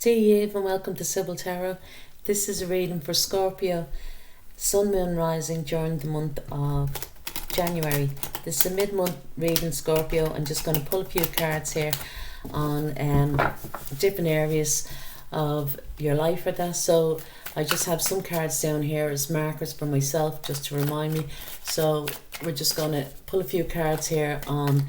Dear Eve and welcome to Sibyl Tarot. This is a reading for Scorpio, Sun, Moon, Rising during the month of January. This is a mid-month reading, Scorpio. I'm just going to pull a few cards here on different areas of your life for that. So I just have some cards down here as markers for myself just to remind me. So we're just going to pull a few cards here on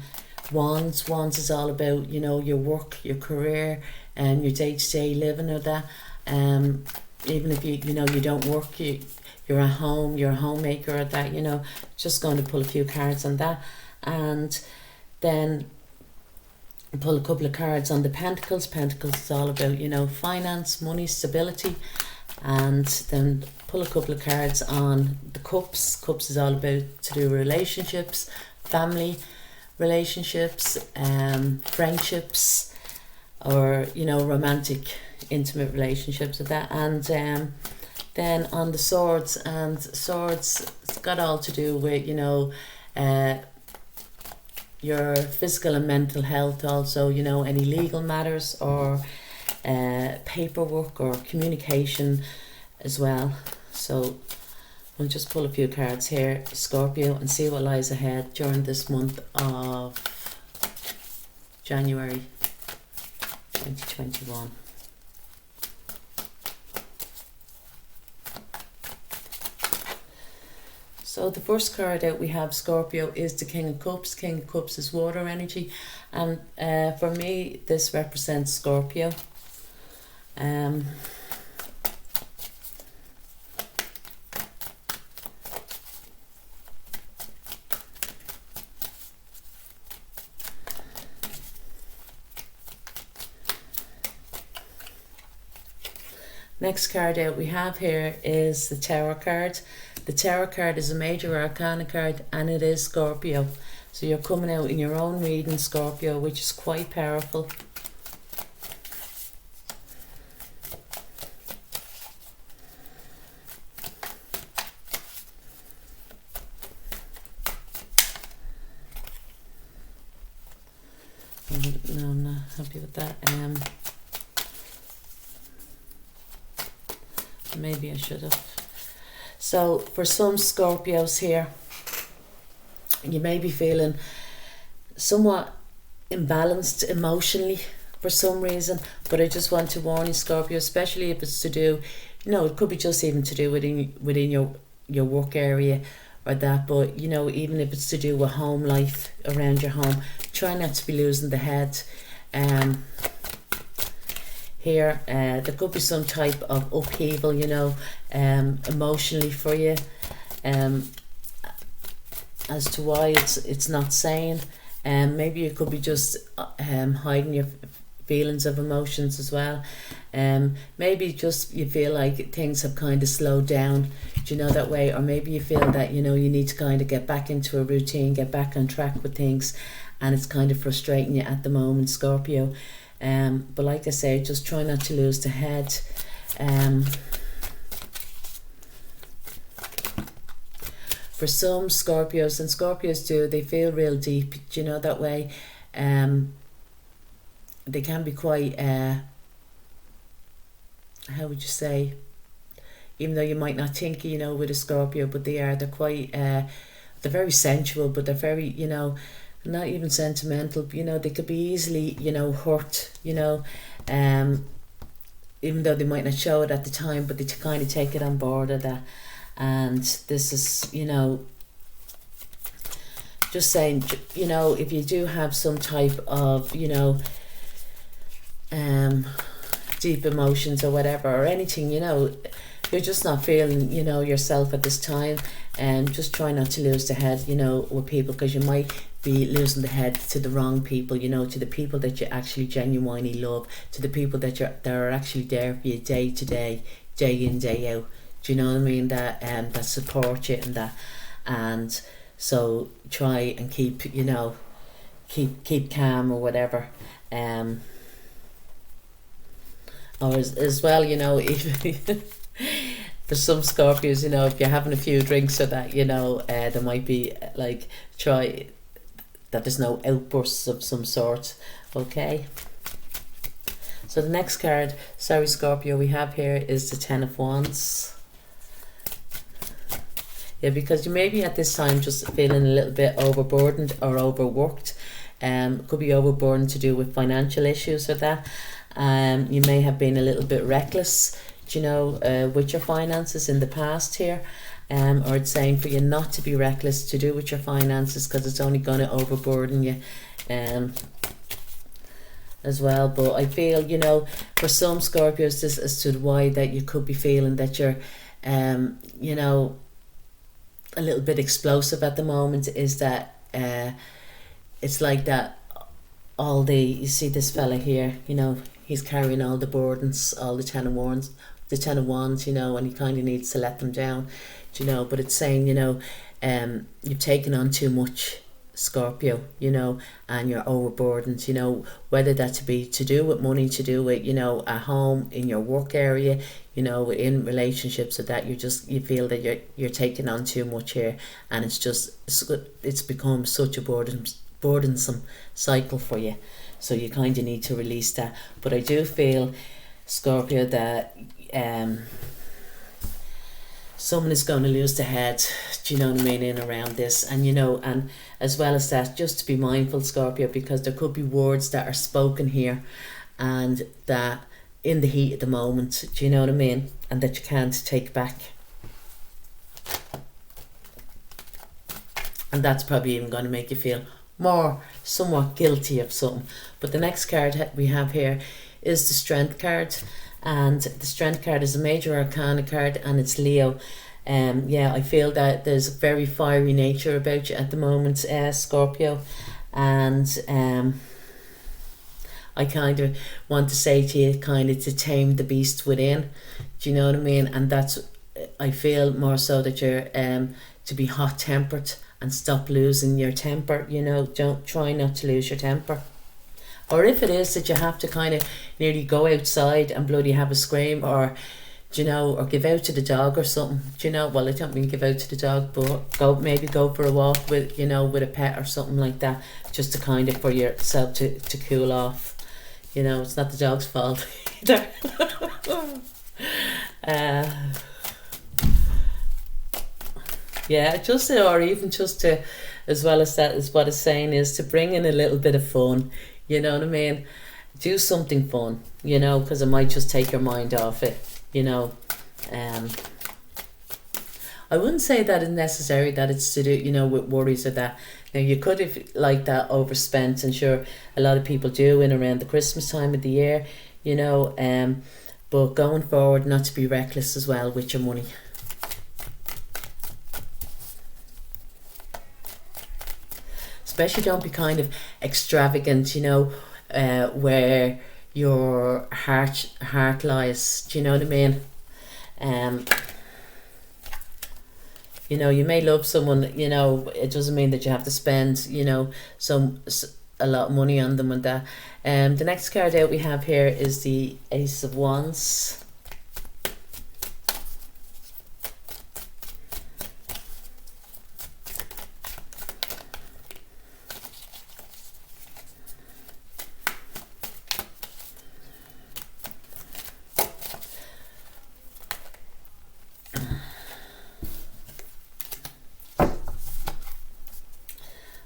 Wands. Wands is all about, you know, your work, your career, and your day-to-day living or that. Even if you don't work, you're at home, you're a homemaker or that, you know, just going to pull a few cards on that. And then pull a couple of cards on the Pentacles. Pentacles is all about, you know, finance, money, stability. And then pull a couple of cards on the Cups. Cups is all about to do relationships, family relationships, friendships, or, you know, romantic, intimate relationships with that. And then on the Swords, and Swords, it's got all to do with, you know, your physical and mental health also, you know, any legal matters or paperwork or communication as well. So we'll just pull a few cards here, Scorpio, and see what lies ahead during this month of January 2021. So the first card out we have, Scorpio, is the King of Cups. King of Cups is water energy, and for me this represents Scorpio. Next card out we have here is the Tower card. The Tower card is a major arcana card, and it is Scorpio. So you're coming out in your own reading, Scorpio, which is quite powerful. No, I'm not happy with that. Maybe I should have. So for some Scorpios here, you may be feeling somewhat imbalanced emotionally for some reason, but I just want to warn you, Scorpio, especially if it's to do, you know, it could be just even to do within your work area or that, but, you know, even if it's to do with home life around your home, try not to be losing the head. Here, there could be some type of upheaval, you know, emotionally for you, as to why it's not saying. Maybe it could be just hiding your feelings of emotions as well. Maybe just you feel like things have kind of slowed down, do you know, that way, or maybe you feel that, you know, you need to kind of get back into a routine, get back on track with things, and it's kind of frustrating you at the moment, Scorpio. But like I say, just try not to lose the head. For some Scorpios, and Scorpios do, they feel real deep, do you know, that way. They can be quite, how would you say, even though you might not think, you know, with a Scorpio, but they're quite, they're very sensual, but they're very, you know, not even sentimental, you know, they could be easily, you know, hurt, you know, even though they might not show it at the time, but they kind of take it on board of that. And this is, you know, just saying, you know, if you do have some type of, you know, deep emotions or whatever, or anything, you know, you're just not feeling, you know, yourself at this time, and just try not to lose the head, you know, with people, because you might be losing the head to the wrong people, you know, to the people that you actually genuinely love, to the people that are actually there for you day to day, day in, day out. Do you know what I mean? That support you and that. And so try and keep, you know, keep calm or whatever. Or as well, you know, if for some Scorpios, you know, if you're having a few drinks or that, you know, there might be like, try that there's no outbursts of some sort. Okay, So the next card, sorry Scorpio, we have here is the Ten of Wands. Yeah, because you may be at this time just feeling a little bit overburdened or overworked. Could be overburdened to do with financial issues or that. You may have been a little bit reckless, you know, with your finances in the past here. Or it's saying for you not to be reckless to do with your finances, because it's only going to overburden you as well. But I feel, you know, for some Scorpios, this is to why that you could be feeling that you're you know, a little bit explosive at the moment, is that it's like that all day. You see this fella here, you know, he's carrying all the burdens, all the Ten of Wands, you know, and he kind of needs to let them down, you know. But it's saying, you know, you've taken on too much, Scorpio, you know, and you're overburdened, you know, whether that to be to do with money, to do with, you know, at home, in your work area, you know, in relationships, so that you feel that you're taking on too much here, and it's become such a burdensome cycle for you. So you kind of need to release that. But I do feel, Scorpio, that someone is going to lose their head, do you know what I mean, in around this. And, you know, and as well as that, just to be mindful, Scorpio, because there could be words that are spoken here, and that in the heat of the moment, do you know what I mean, and that you can't take back. And that's probably even going to make you feel somewhat guilty of something. But the next card we have here is the Strength card, and the Strength card is a major arcana card, and it's Leo. Yeah, I feel that there's a very fiery nature about you at the moment, Scorpio, and I kind of want to say to you, kind of to tame the beast within, do you know what I mean? And that's, I feel more so that you're to be hot-tempered and stop losing your temper, you know. Don't try not to lose your temper. Or if it is that you have to kind of nearly go outside and bloody have a scream, or, do you know, or give out to the dog or something, do you know, well, I don't mean give out to the dog, but maybe go for a walk with, you know, with a pet or something like that, just to kind of, for yourself to cool off. You know, it's not the dog's fault either. Yeah, just, or even just to, as well as that, is what it's saying, is to bring in a little bit of fun, you know what I mean? Do something fun, you know, because it might just take your mind off it, you know. I wouldn't say that it's necessary that it's to do, you know, with worries or that. Now, you could have, like that, overspent, and sure, a lot of people do in around the Christmas time of the year, you know, but going forward, not to be reckless as well with your money. Especially don't be kind of extravagant, you know, where your heart lies, do you know what I mean? You know, you may love someone, you know, it doesn't mean that you have to spend, you know, a lot of money on them and that. The next card out we have here is the Ace of Wands.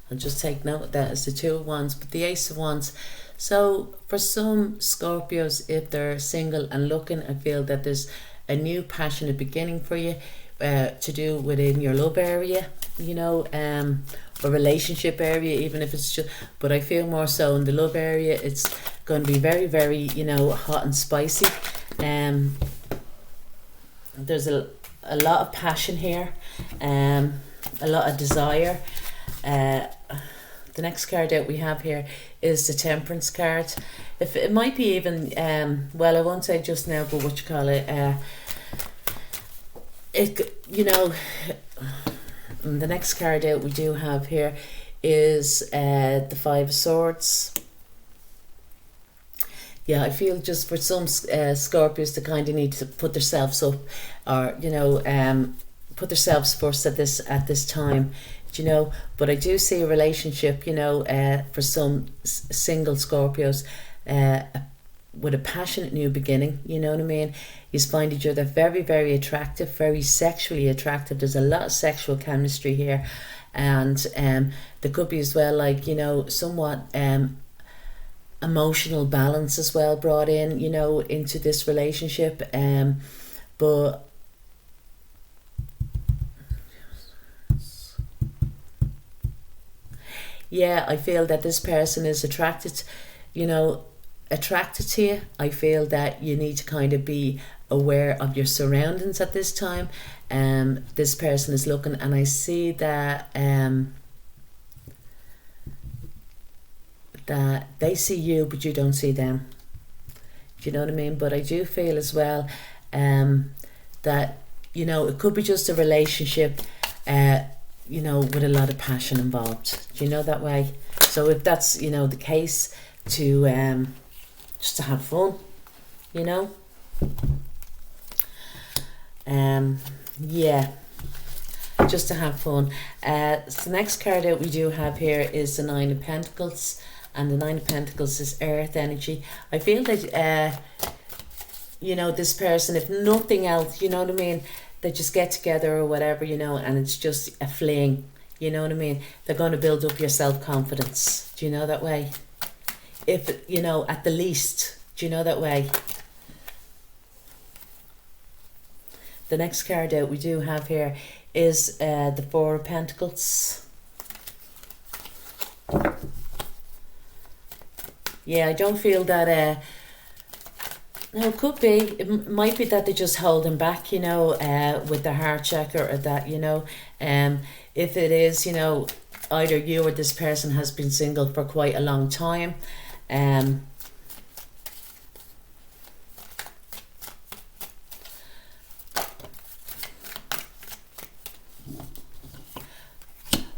And just take note of that as the Two of Wands, but the Ace of Wands. So for some Scorpios, if they're single and looking, I feel that there's a new passionate beginning for you, to do within your love area, you know, or relationship area, even if it's just, but I feel more so in the love area, it's going to be very, very, you know, hot and spicy. There's a lot of passion here, a lot of desire. The next card out we have here is the Temperance card. If it might be even, well, I won't say just now, but what you call it, you know, the next card out we do have here is the Five of Swords. Yeah, I feel just for some Scorpios, they kind of need to put themselves up, or, you know, put themselves first at this time, you know. But I do see a relationship, you know, for some single Scorpios, with a passionate new beginning, you know what I mean? You find each other very, very attractive, very sexually attractive. There's a lot of sexual chemistry here, and there could be as well, like, you know, somewhat emotional balance as well brought in, you know, into this relationship. But yeah, I feel that this person is attracted, you know, attracted to you. I feel that you need to kind of be aware of your surroundings at this time. This person is looking, and I see that that they see you but you don't see them. Do you know what I mean? But I do feel as well that, you know, it could be just a relationship you know, with a lot of passion involved. Do you know that way? So if that's, you know, the case, to just to have fun, you know. Yeah, just to have fun. So the next card out we do have here is the Nine of Pentacles, and the Nine of Pentacles is earth energy. I feel that you know, this person, if nothing else, you know what I mean, they just get together or whatever, you know, and it's just a fling, you know what I mean. They're going to build up your self-confidence. Do you know that way? If, you know, at the least, do you know that way? The next card out we do have here is the Four of Pentacles. Yeah, I don't feel that no, it could be. It might be that they're just holding back, you know, with the heart chakra, or that, you know, if it is, you know, either you or this person has been single for quite a long time,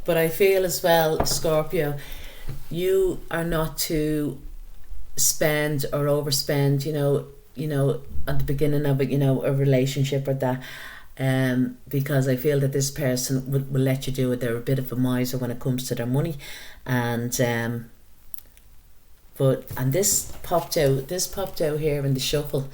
but I feel as well, Scorpio, you are not to spend or overspend, you know, at the beginning of it, you know, a relationship or that, because I feel that this person will let you do it. They're a bit of a miser when it comes to their money, and this popped out here in the shuffle,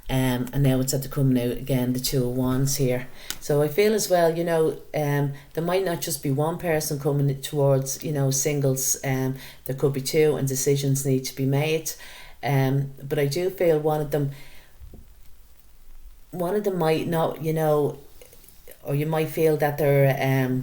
and now it's at the coming out again, the Two of Wands here. So I feel as well, you know, there might not just be one person coming towards, you know, singles. There could be two, and decisions need to be made. But I do feel one of them might not, you know, or you might feel that they're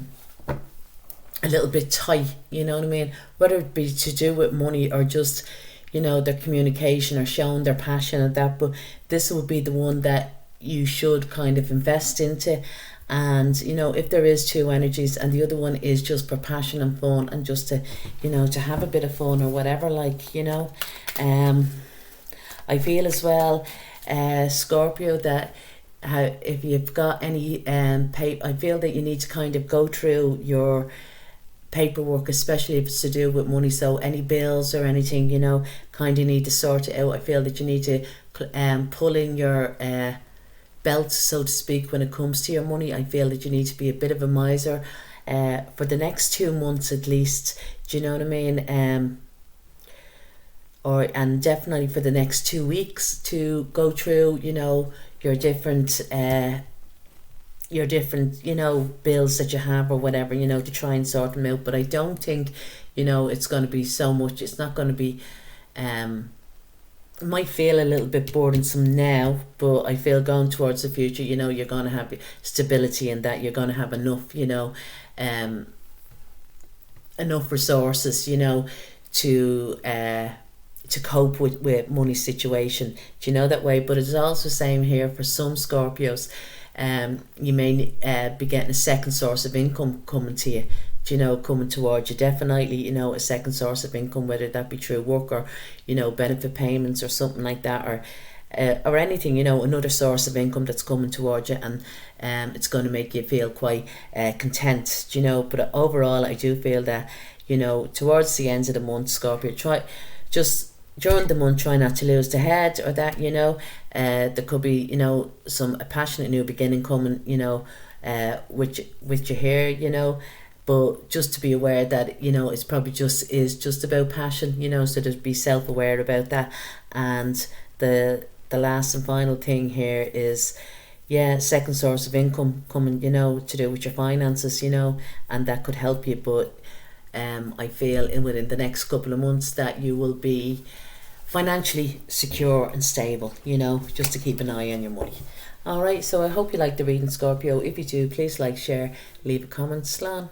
a little bit tight, you know what I mean? Whether it be to do with money or just, you know, their communication or showing their passion at that. But this would be the one that you should kind of invest into. And, you know, if there is two energies and the other one is just for passion and fun and just to, you know, to have a bit of fun or whatever, like, you know, I feel as well, Scorpio, that if you've got any paper, I feel that you need to kind of go through your paperwork, especially if it's to do with money. So any bills or anything, you know, kind of need to sort it out. I feel that you need to pull in your belt, so to speak, when it comes to your money. I feel that you need to be a bit of a miser for the next 2 months at least. Do you know what I mean? And definitely for the next 2 weeks, to go through, you know, your different you know, bills that you have or whatever, you know, to try and sort them out. But I don't think, you know, it's going to be so much. It's not going to be it might feel a little bit burdensome now, but I feel going towards the future, you know, you're going to have stability, and that you're going to have enough, you know, enough resources, you know, to cope with money situation. Do you know that way? But it's also same here for some Scorpios. You may be getting a second source of income coming to you, you know, coming towards you. Definitely, you know, a second source of income, whether that be through work or, you know, benefit payments or something like that, or anything, you know, another source of income that's coming towards you, and it's going to make you feel quite content, you know. But overall, I do feel that, you know, towards the end of the month, Scorpio, during the month, try not to lose the head or that, you know. There could be, you know, a passionate new beginning coming, you know, with your hair, you know. but just to be aware that, you know, it's probably just about passion, you know, so to be self-aware about that. And the last and final thing here is, yeah, second source of income coming, you know, to do with your finances, you know, and that could help you. But I feel within the next couple of months that you will be financially secure and stable, you know, just to keep an eye on your money. Alright, so I hope you like the reading, Scorpio. If you do, please like, share, leave a comment. Slán.